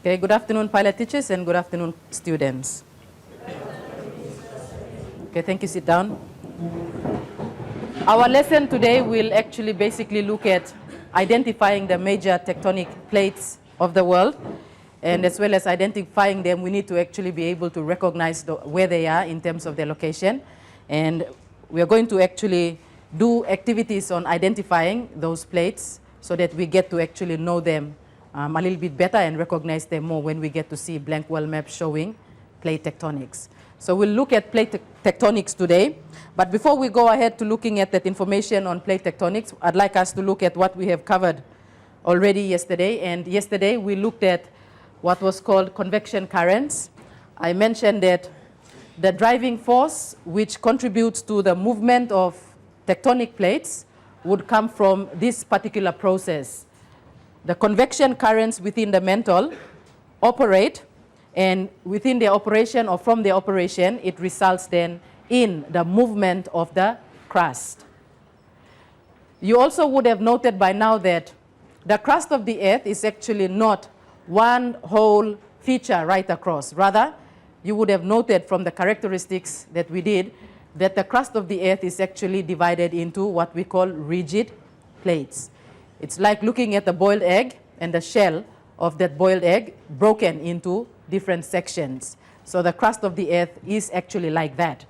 Okay, good afternoon, pilot teachers, and good afternoon, students. Okay, thank you. Sit down. Our lesson today will actually basically look at identifying the major tectonic plates of the world. And as well as identifying them, we need to actually be able to recognize where they are in terms of their location. And we are going to actually do activities on identifying those plates so that we get to actually know them a little bit better and recognize them more when we get to see blank world maps showing plate tectonics. So we'll look at plate tectonics today. But before we go ahead to looking at that information on plate tectonics, I'd like us to look at what we have covered already yesterday. And yesterday we looked at what was called convection currents. I mentioned that the driving force which contributes to the movement of tectonic plates would come from this particular process. The convection currents within the mantle operate, and within the operation or from the operation, it results then in the movement of the crust. You also would have noted by now that the crust of the earth is actually not one whole feature right across. Rather, you would have noted from the characteristics that we did that the crust of the earth is actually divided into what we call rigid plates. It's like looking at a boiled egg and the shell of that boiled egg broken into different sections. So the crust of the earth is actually like that.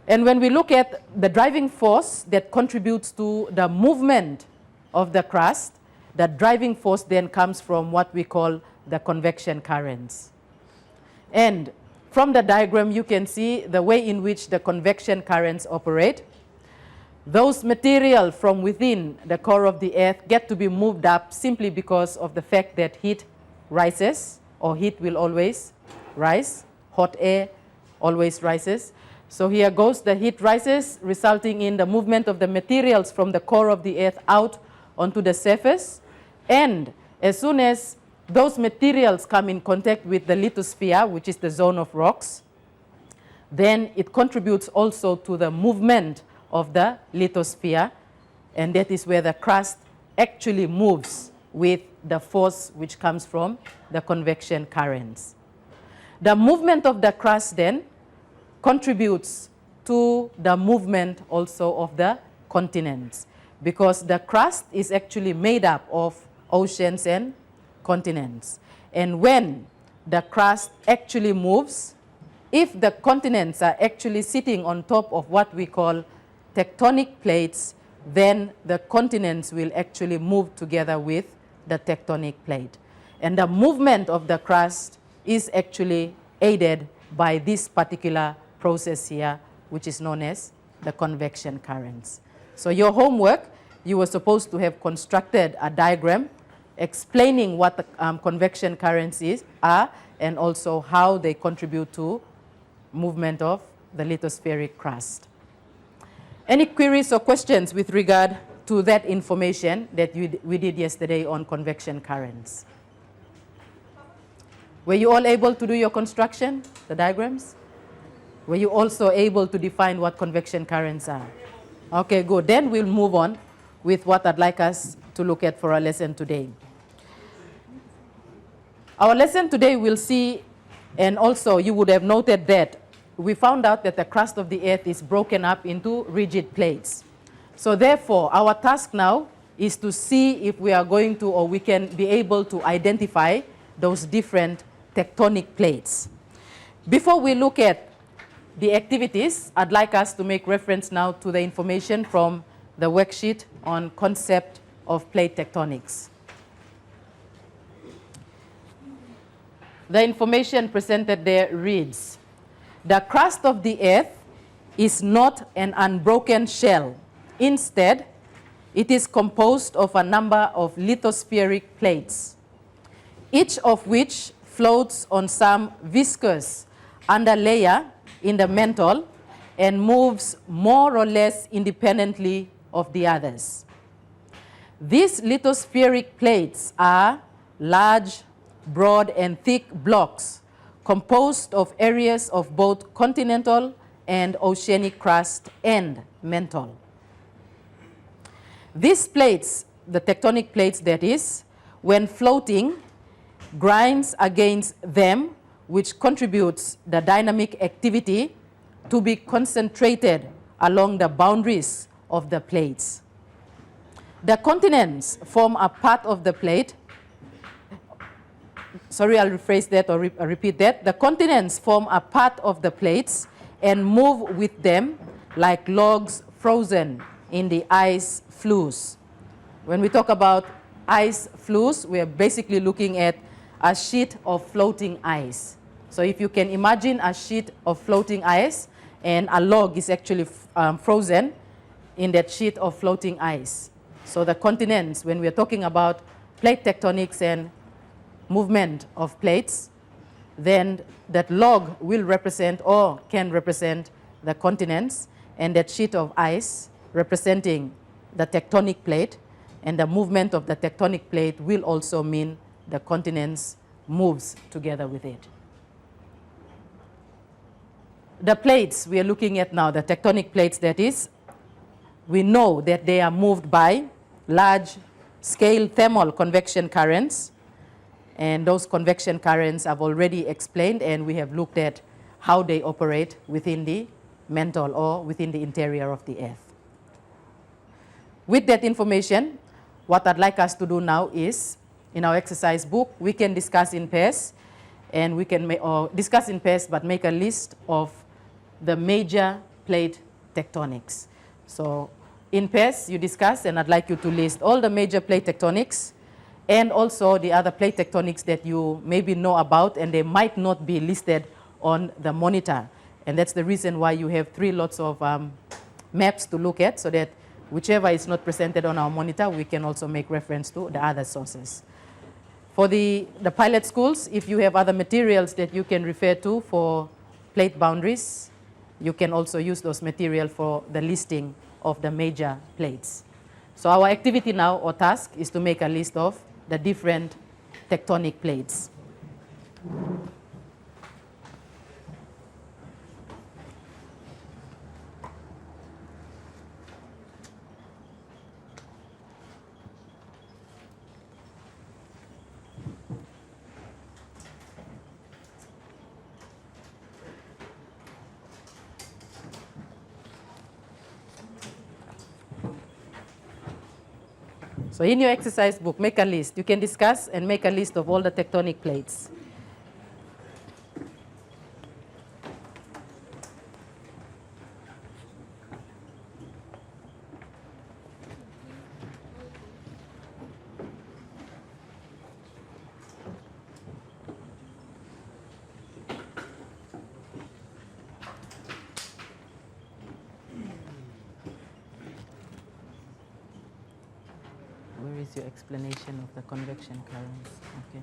And when we look at the driving force that contributes to the movement of the crust, the driving force then comes from what we call the convection currents. And from the diagram, you can see the way in which the convection currents operate. Those materials from within the core of the earth get to be moved up simply because of the fact that heat rises, or heat will always rise. Hot air always rises. So here goes, the heat rises, resulting in the movement of the materials from the core of the earth out onto the surface. And as soon as those materials come in contact with the lithosphere, which is the zone of rocks, then it contributes also to the movement of the lithosphere, and that is where the crust actually moves with the force which comes from the convection currents. The movement of the crust then contributes to the movement also of the continents, because the crust is actually made up of oceans and continents. And when the crust actually moves, if the continents are actually sitting on top of what we call tectonic plates, then the continents will actually move together with the tectonic plate. And the movement of the crust is actually aided by this particular process here, which is known as the convection currents. So your homework, you were supposed to have constructed a diagram explaining what the convection currents are and also how they contribute to movement of the lithospheric crust. Any queries or questions with regard to that information that we did yesterday on convection currents? Were you all able to do your construction, the diagrams? Were you also able to define what convection currents are? Okay, good. Then we'll move on with what I'd like us to look at for our lesson today. Our lesson today will see, and also you would have noted that we found out that the crust of the earth is broken up into rigid plates. So therefore, our task now is to see if we are going to, or we can be able to identify those different tectonic plates. Before we look at the activities, I'd like us to make reference now to the information from the worksheet on concept of plate tectonics. The information presented there reads, the crust of the earth is not an unbroken shell. Instead, it is composed of a number of lithospheric plates, each of which floats on some viscous underlayer in the mantle and moves more or less independently of the others. These lithospheric plates are large, broad, and thick blocks composed of areas of both continental and oceanic crust and mantle. These plates, the tectonic plates that is, when floating, grinds against them, which contributes the dynamic activity to be concentrated along the boundaries of the plates. The continents form a part of the plate. Sorry, I'll rephrase that or repeat that. The continents form a part of the plates and move with them like logs frozen in the ice floes. When we talk about ice floes, we are basically looking at a sheet of floating ice. So if you can imagine a sheet of floating ice and a log is actually frozen in that sheet of floating ice. So the continents, when we're talking about plate tectonics and movement of plates, then that log will represent or can represent the continents, and that sheet of ice representing the tectonic plate, and the movement of the tectonic plate will also mean the continents moves together with it. The plates we are looking at now, the tectonic plates that is, we know that they are moved by large-scale thermal convection currents, and those convection currents I've already explained, and we have looked at how they operate within the mantle or within the interior of the Earth. With that information, what I'd like us to do now is, in our exercise book, we can discuss in pairs, and we can discuss in pairs but make a list of the major plate tectonics. So in pairs, you discuss, and I'd like you to list all the major plate tectonics and also the other plate tectonics that you maybe know about and they might not be listed on the monitor. And that's the reason why you have 3 lots of maps to look at, so that whichever is not presented on our monitor, we can also make reference to the other sources. For the pilot schools, if you have other materials that you can refer to for plate boundaries, you can also use those materials for the listing of the major plates. So our activity now, or task, is to make a list of the different tectonic plates. So in your exercise book, make a list. You can discuss and make a list of all the tectonic plates. Where is your explanation of the convection currents? Okay.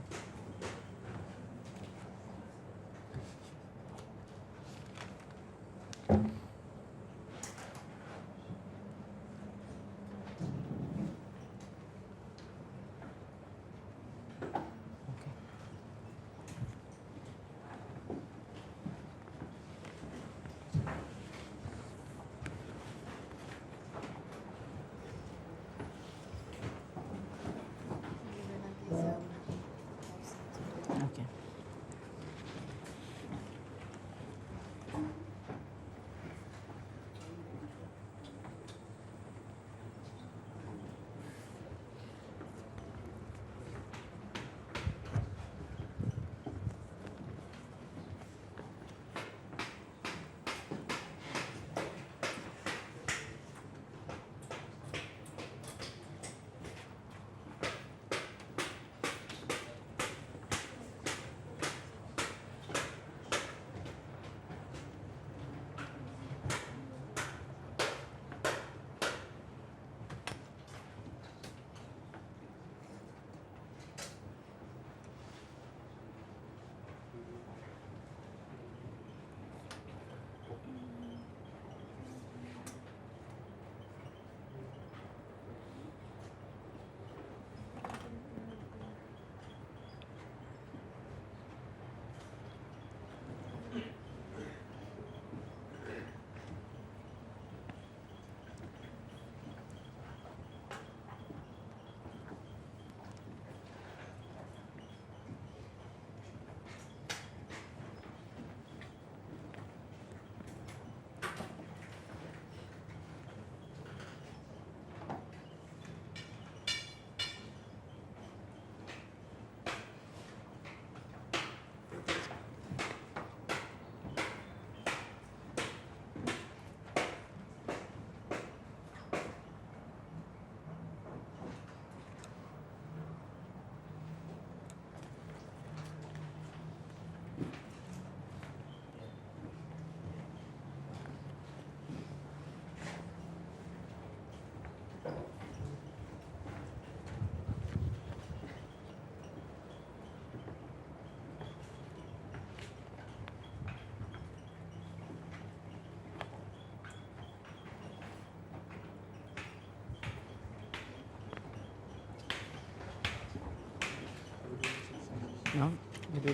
You do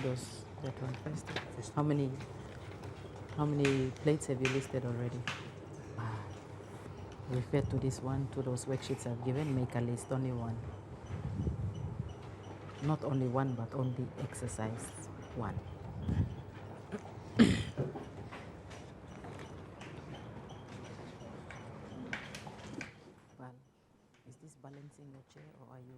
that one first. How many plates have you listed already? Refer to this one, to those worksheets I've given. Make a list, only one. Not only one, but only exercise one. Well, is this balancing your chair or are you?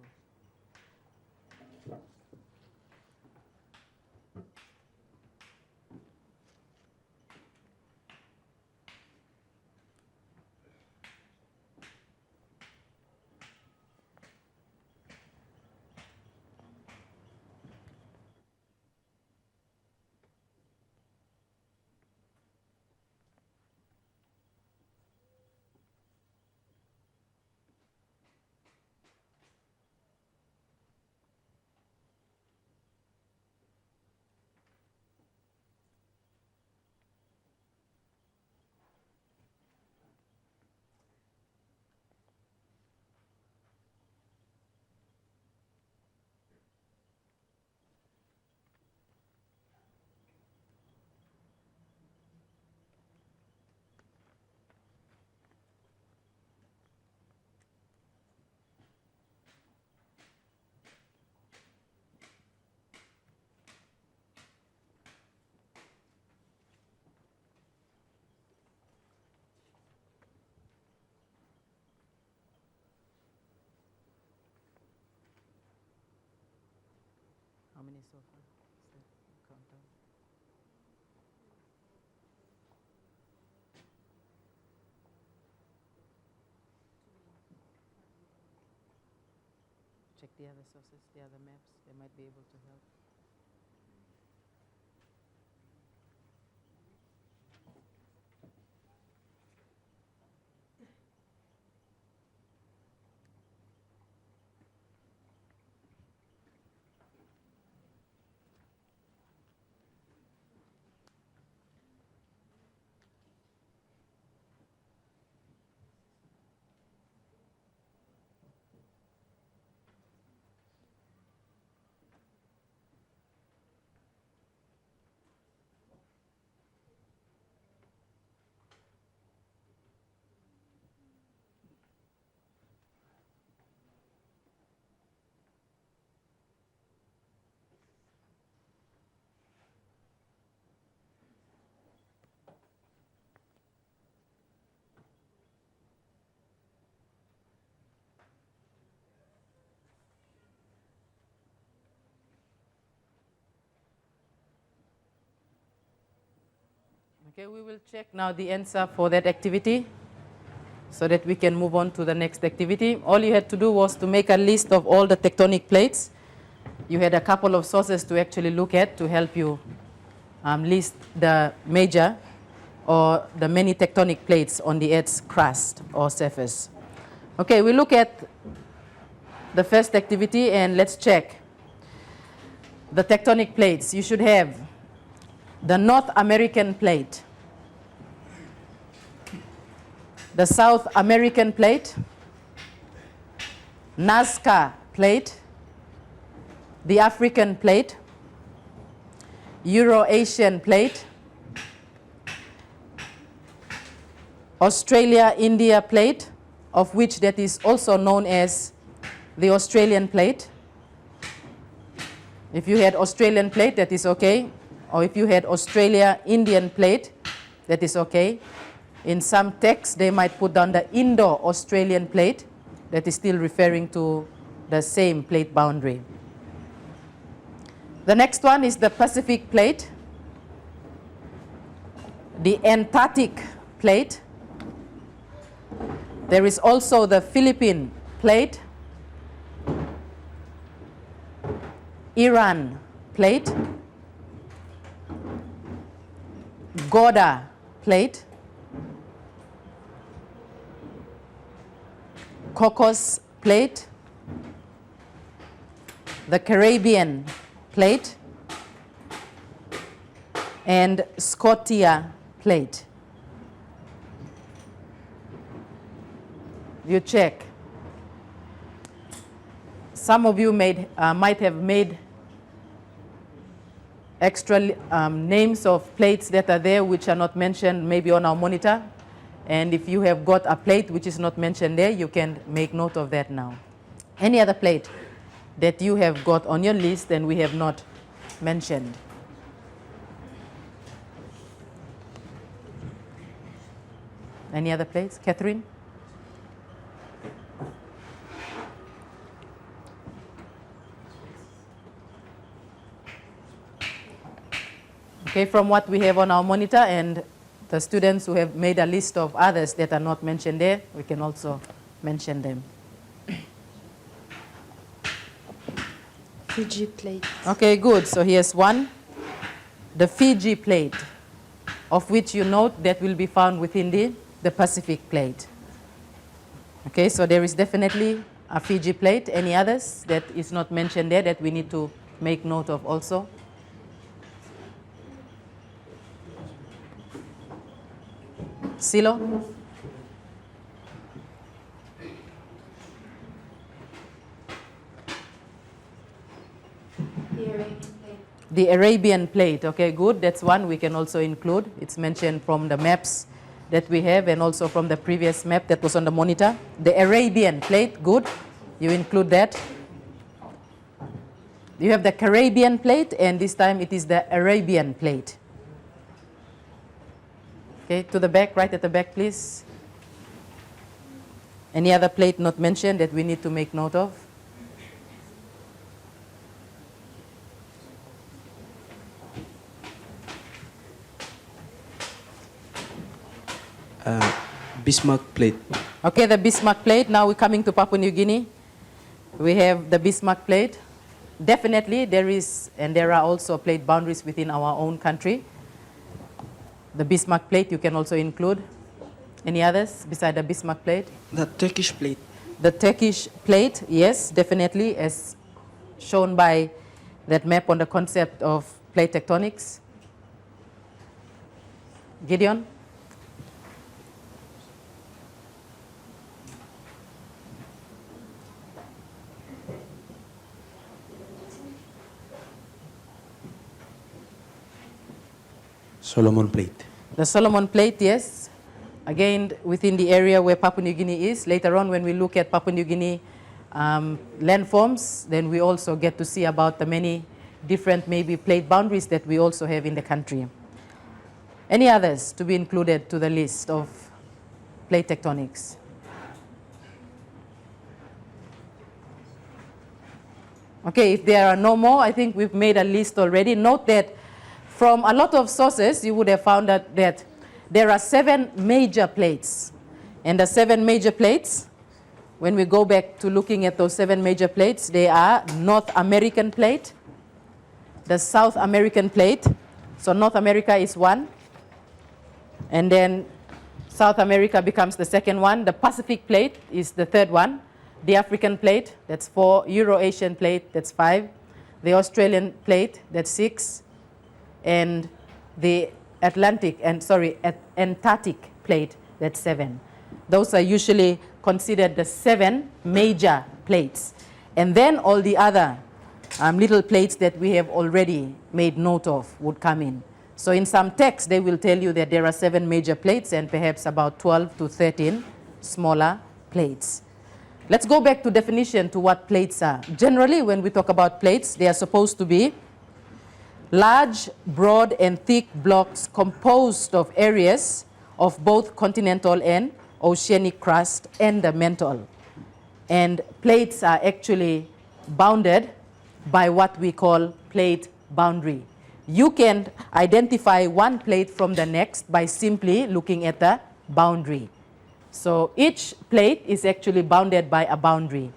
How many so far? Count down. Check the other sources, the other maps. They might be able to help. Okay, we will check now the answer for that activity so that we can move on to the next activity. All you had to do was to make a list of all the tectonic plates. You had a couple of sources to actually look at to help you list the major or the many tectonic plates on the Earth's crust or surface. Okay, we look at the first activity and let's check the tectonic plates. You should have the North American plate, the South American plate, Nazca plate, the African plate, Euro-Asian plate, Australia-India plate, of which that is also known as the Australian plate. If you had Australian plate, that is okay. Or if you had Australia-Indian plate, that is okay. In some texts, they might put down the Indo-Australian plate. That is still referring to the same plate boundary. The next one is the Pacific plate, the Antarctic plate. There is also the Philippine plate, Iran plate, Goda plate, Cocos plate, the Caribbean plate, and Scotia plate. You check. Some of you might have made extra names of plates that are there which are not mentioned maybe on our monitor. And if you have got a plate which is not mentioned there, you can make note of that now. Any other plate that you have got on your list and we have not mentioned? Any other plates? Catherine? Okay, from what we have on our monitor and the students who have made a list of others that are not mentioned there, we can also mention them. Fiji Plate. Okay, good. So here's one. The Fiji Plate, of which you note that will be found within the Pacific Plate. Okay, so there is definitely a Fiji Plate. Any others that is not mentioned there that we need to make note of also? Silo? The Arabian Plate, okay, good. That's one we can also include. It's mentioned from the maps that we have and also from the previous map that was on the monitor. The Arabian Plate, good. You include that. You have the Caribbean Plate, and this time it is the Arabian Plate. Okay, to the back, right at the back, please. Any other plate not mentioned that we need to make note of? Bismarck Plate. Okay, the Bismarck Plate. Now we're coming to Papua New Guinea. We have the Bismarck Plate. Definitely there is, and there are also plate boundaries within our own country. The Bismarck Plate you can also include. Any others beside the Bismarck Plate? The Turkish Plate. The Turkish Plate, yes, definitely, as shown by that map on the concept of plate tectonics. Gideon? Solomon Plate. The Solomon Plate, yes. Again, within the area where Papua New Guinea is. Later on, when we look at Papua New Guinea landforms, then we also get to see about the many different maybe plate boundaries that we also have in the country. Any others to be included to the list of plate tectonics? Okay, if there are no more, I think we've made a list already. Note that from a lot of sources, you would have found that there are 7 major plates. And the 7 major plates, when we go back to looking at those 7 major plates, they are North American Plate, the South American Plate. So North America is one. And then South America becomes the second one. The Pacific Plate is the third one. The African Plate, that's 4. Euro-Asian Plate, that's 5. The Australian Plate, that's 6. And the Antarctic Plate, that's 7. Those are usually considered the 7 major plates. And then all the other little plates that we have already made note of would come in. So in some texts, they will tell you that there are 7 major plates and perhaps about 12 to 13 smaller plates. Let's go back to definition to what plates are. Generally, when we talk about plates, they are supposed to be large, broad, and thick blocks composed of areas of both continental and oceanic crust and the mantle. And plates are actually bounded by what we call plate boundary. You can identify one plate from the next by simply looking at the boundary. So each plate is actually bounded by a boundary.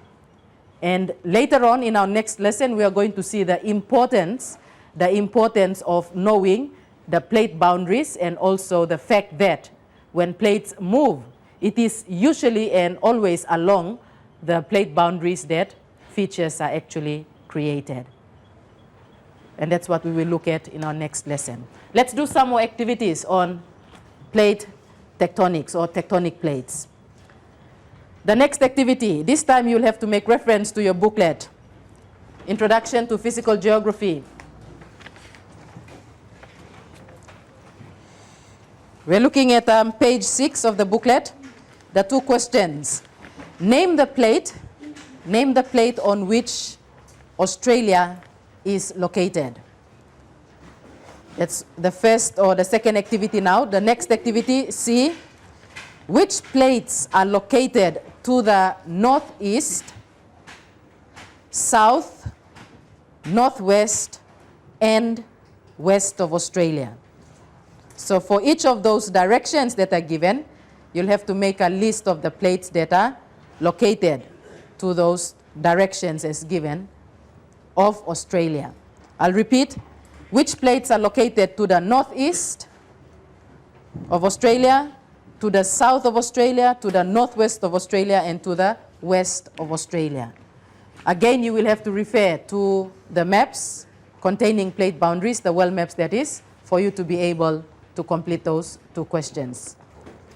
And later on in our next lesson, we are going to see the importance of knowing the plate boundaries and also the fact that when plates move, it is usually and always along the plate boundaries that features are actually created. And that's what we will look at in our next lesson. Let's do some more activities on plate tectonics or tectonic plates. The next activity, this time you'll have to make reference to your booklet. Introduction to Physical Geography. We're looking at page 6 of the booklet. The two questions. Name the plate on which Australia is located. That's the first or the second activity now. The next activity, C. Which plates are located to the northeast, south, northwest, and west of Australia? So for each of those directions that are given, you'll have to make a list of the plates that are located to those directions as given of Australia. I'll repeat. Which plates are located to the northeast of Australia, to the south of Australia, to the northwest of Australia, and to the west of Australia? Again, you will have to refer to the maps containing plate boundaries, the world maps that is, for you to be able to complete those two questions.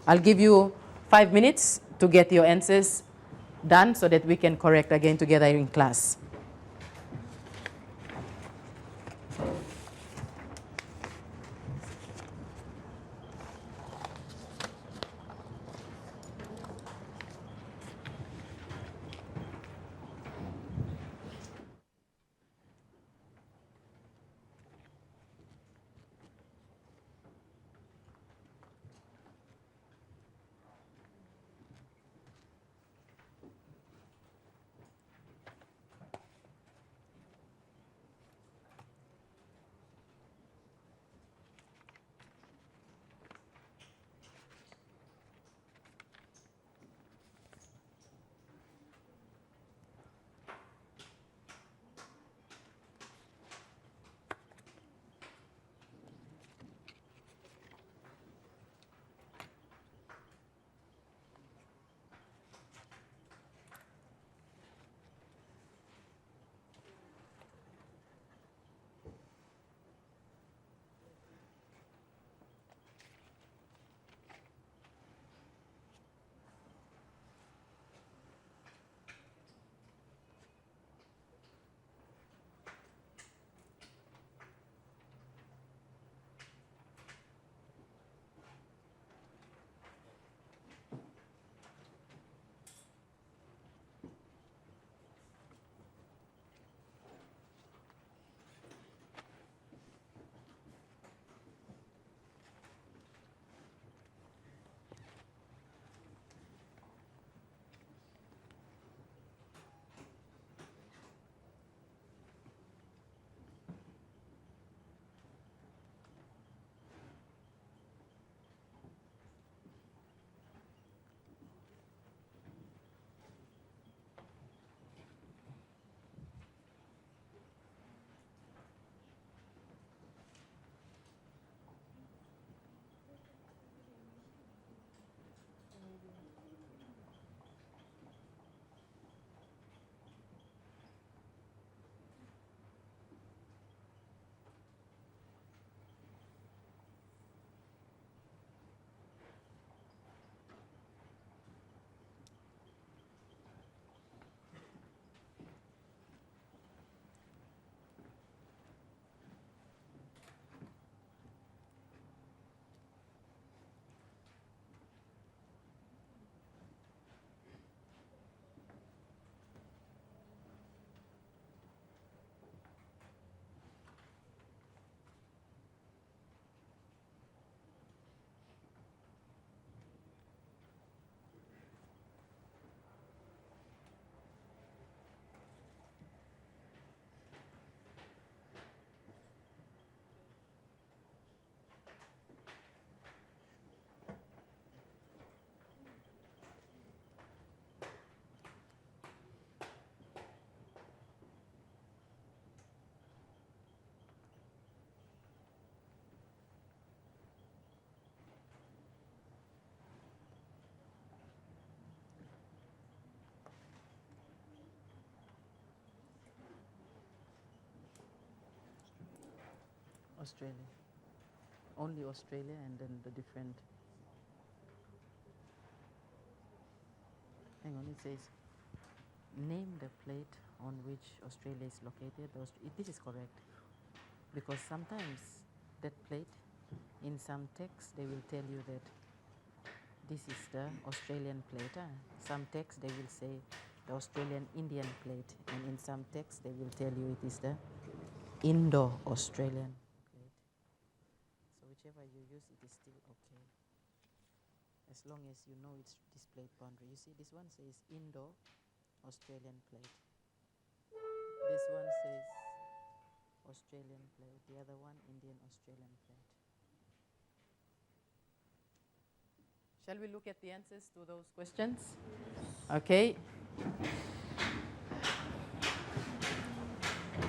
I'll give you 5 minutes to get your answers done so that we can correct again together in class. Australia. Only Australia and then the different. Hang on, it says, name the plate on which Australia is located. This is correct because sometimes that plate In some texts, they will tell you that this is the Australian plate. Some texts, they will say the Australian Indian plate. And in some texts, they will tell you it is the Indo-Australian plate. So whichever you use, it is still okay. As long as you know its display boundary. You see, this one says Indo-Australian plate. This one says Australian plate. The other one, Indian-Australian plate. Shall we look at the answers to those questions? Okay.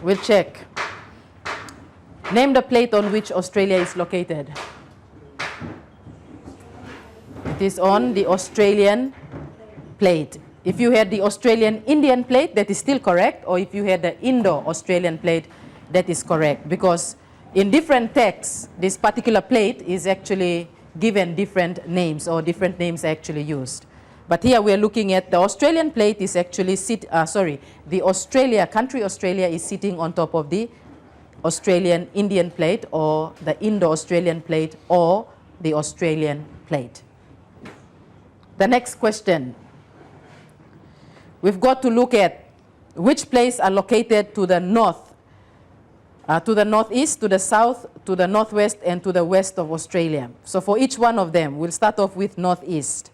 We'll check. Name the plate on which Australia is located. It is on the Australian plate. If you had the Australian Indian plate, that is still correct, or if you had the Indo-Australian plate, that is correct, because in different texts, this particular plate is actually given different names, or different names are actually used. But here we are looking at the Australian plate is actually the country Australia is sitting on top of the Australian Indian plate, or the Indo-Australian plate, or the Australian plate. The next question. We've got to look at which plates are located to the north, to the northeast, to the south, to the northwest, and to the west of Australia. So for each one of them, we'll start off with northeast.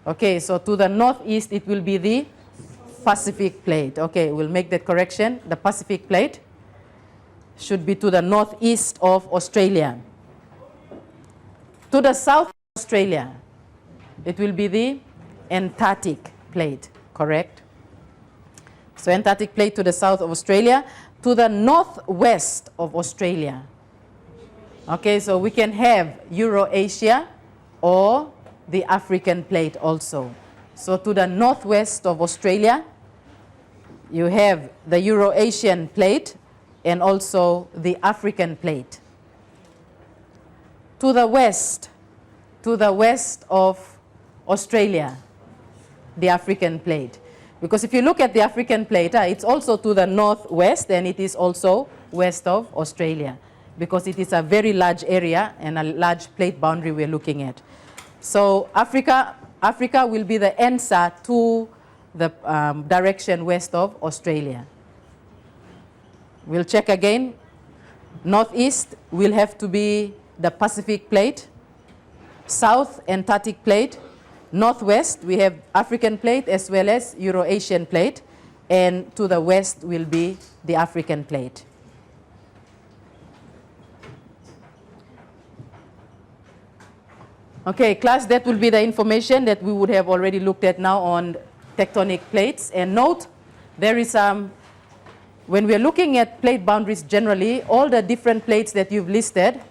Okay, so to the northeast, it will be the Pacific plate. Okay, we'll make that correction. The Pacific plate should be to the northeast of Australia. To the south of Australia, it will be the Antarctic plate, correct? So Antarctic plate to the south of Australia. To the northwest of Australia. Okay, so we can have Eurasia or the African plate also. So to the northwest of Australia, you have the Eurasian plate and also the African plate. To the west of Australia, the African plate. Because if you look at the African plate, it's also to the northwest, and it is also west of Australia, because it is a very large area and a large plate boundary we're looking at. So Africa will be the answer to the direction west of Australia. We'll check again. Northeast will have to be the Pacific plate. South, Antarctic plate. Northwest, we have African plate as well as Eurasian plate. And to the west will be the African plate. Okay, class, that will be the information that we would have already looked at now on tectonic plates. And note, there is when we're looking at plate boundaries generally, all the different plates that you've listed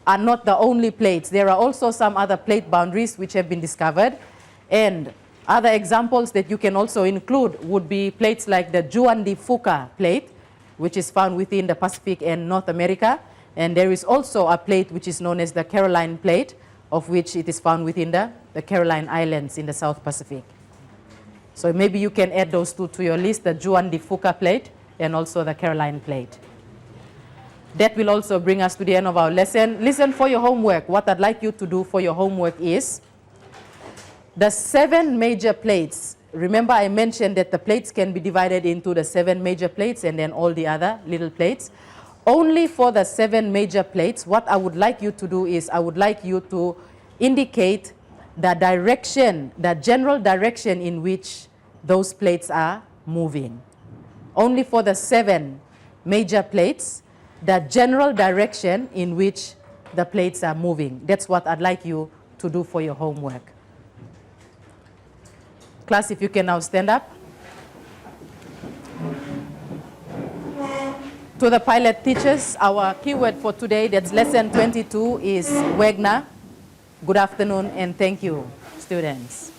are not the only plates. There are also some other plate boundaries which have been discovered. And other examples that you can also include would be plates like the Juan de Fuca plate, which is found within the Pacific and North America. And there is also a plate which is known as the Caroline plate, of which it is found within the Caroline Islands in the South Pacific. So maybe you can add those two to your list, the Juan de Fuca plate and also the Caroline plate. That will also bring us to the end of our lesson. Listen, for your homework, what I'd like you to do for your homework is the 7 major plates. Remember, I mentioned that the plates can be divided into the 7 major plates and then all the other little plates. Only for the 7 major plates, what I would like you to do is I would like you to indicate the direction, the general direction in which those plates are moving. Only for the 7 major plates, the general direction in which the plates are moving. That's what I'd like you to do for your homework. Class, if you can now stand up. To the pilot teachers, our keyword for today, that's lesson 22, is Wagner. Good afternoon and thank you, students.